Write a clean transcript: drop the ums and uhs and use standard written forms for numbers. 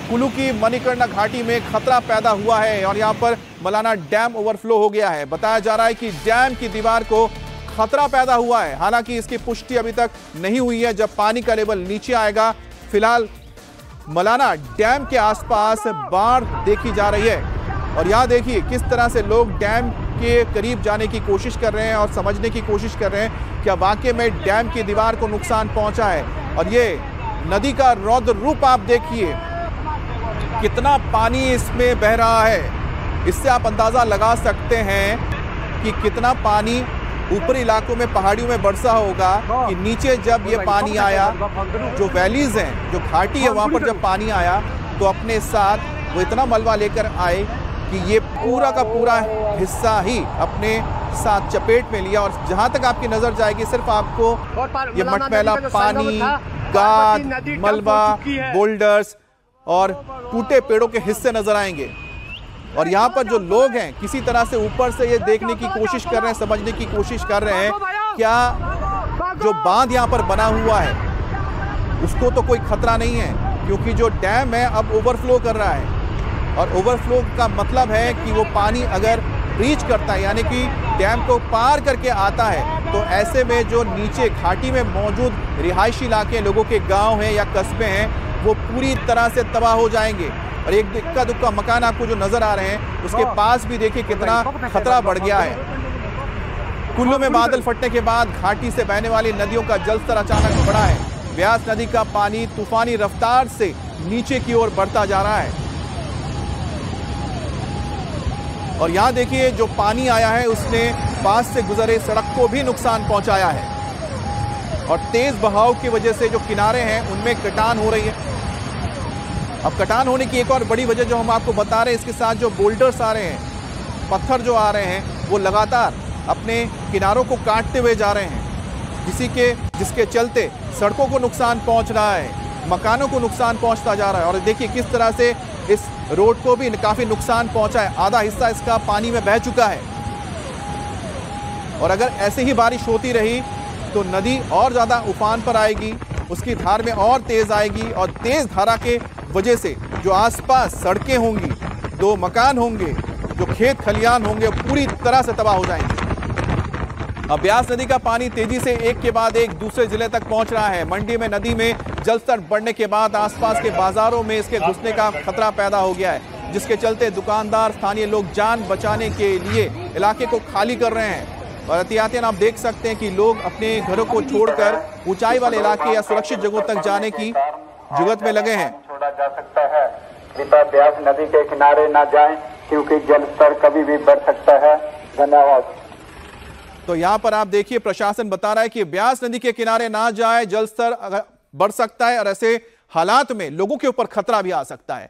कुल्लू की मणिकर्णिका घाटी में खतरा पैदा हुआ है और यहां पर मलाना डैम ओवरफ्लो हो गया है। बताया जा रहा है कि डैम की दीवार को खतरा पैदा हुआ है। हालांकि इसकी पुष्टि अभी तक नहीं हुई है जब पानी का लेवल नीचे आएगा। फिलहाल मलाना डैम के आसपास बाढ़ देखी जा रही है और यहां देखिए किस तरह से लोग डैम के करीब जाने की कोशिश कर रहे हैं और समझने की कोशिश कर रहे हैं क्या वाकई में डैम की दीवार को नुकसान पहुंचा है। और ये नदी का रौद्र रूप आप देखिए, कितना पानी इसमें बह रहा है। इससे आप अंदाजा लगा सकते हैं कि कितना पानी ऊपरी इलाकों में पहाड़ियों में बरसा होगा कि नीचे जब ये पानी आया, जो वैलीज हैं, जो घाटी है, वहां पर जब पानी आया तो अपने साथ वो इतना मलबा लेकर आए कि ये पूरा का पूरा हिस्सा ही अपने साथ चपेट में लिया। और जहां तक आपकी नजर जाएगी सिर्फ आपको ये मटमैला पानी, गाद, मलबा, बोल्डर्स और टूटे पेड़ों के हिस्से नजर आएंगे। और यहाँ पर जो लोग हैं किसी तरह से ऊपर से ये देखने की कोशिश कर रहे हैं, समझने की कोशिश कर रहे हैं क्या जो बांध यहाँ पर बना हुआ है उसको तो कोई खतरा नहीं है, क्योंकि जो डैम है अब ओवरफ्लो कर रहा है। और ओवरफ्लो का मतलब है कि वो पानी अगर ब्रीच करता है, यानी कि डैम को पार करके आता है, तो ऐसे में जो नीचे घाटी में मौजूद रिहायशी इलाके, लोगों के गांव हैं या कस्बे हैं, वो पूरी तरह से तबाह हो जाएंगे। और एक इक्का दुक्का मकान आपको जो नजर आ रहे हैं उसके पास भी देखिए कितना खतरा बढ़ गया है। कुल्लू में बादल फटने के बाद घाटी से बहने वाली नदियों का जलस्तर अचानक बढ़ा है। ब्यास नदी का पानी तूफानी रफ्तार से नीचे की ओर बढ़ता जा रहा है और यहां देखिए जो पानी आया है उसने पास से गुजरे सड़क को भी नुकसान पहुंचाया है और तेज बहाव की वजह से जो किनारे हैं उनमें कटान हो रही है। अब कटान होने की एक और बड़ी वजह जो हम आपको बता रहे हैं, इसके साथ जो बोल्डर्स आ रहे हैं, पत्थर जो आ रहे हैं, वो लगातार अपने किनारों को काटते हुए जा रहे हैं, जिसके चलते सड़कों को नुकसान पहुंच रहा है, मकानों को नुकसान पहुंचता जा रहा है। और देखिए किस तरह से इस रोड को भी काफी नुकसान पहुंचा है। आधा हिस्सा इसका पानी में बह चुका है और अगर ऐसे ही बारिश होती रही तो नदी और ज्यादा उफान पर आएगी, उसकी धार में और तेज आएगी और तेज धारा के वजह से जो आसपास सड़कें होंगी, दो मकान होंगे, जो खेत खलियान होंगे, पूरी तरह से तबाह हो जाएंगे। अब ब्यास नदी का पानी तेजी से एक के बाद एक दूसरे जिले तक पहुंच रहा है। मंडी में नदी में जलस्तर बढ़ने के बाद आसपास के बाजारों में इसके घुसने का खतरा पैदा हो गया है, जिसके चलते दुकानदार, स्थानीय लोग जान बचाने के लिए इलाके को खाली कर रहे हैं। और एहतियातन आप देख सकते हैं कि लोग अपने घरों को छोड़कर ऊंचाई वाले इलाके या सुरक्षित जगहों तक जाने की जुगत में लगे हैं। छोड़ा जा सकता है, कृपया ब्यास नदी के किनारे न जाएं क्योंकि जलस्तर कभी भी बढ़ सकता है। धन्यवाद। तो यहां पर आप देखिए प्रशासन बता रहा है कि ब्यास नदी के किनारे ना जाए, जलस्तर बढ़ सकता है और ऐसे हालात में लोगों के ऊपर खतरा भी आ सकता है।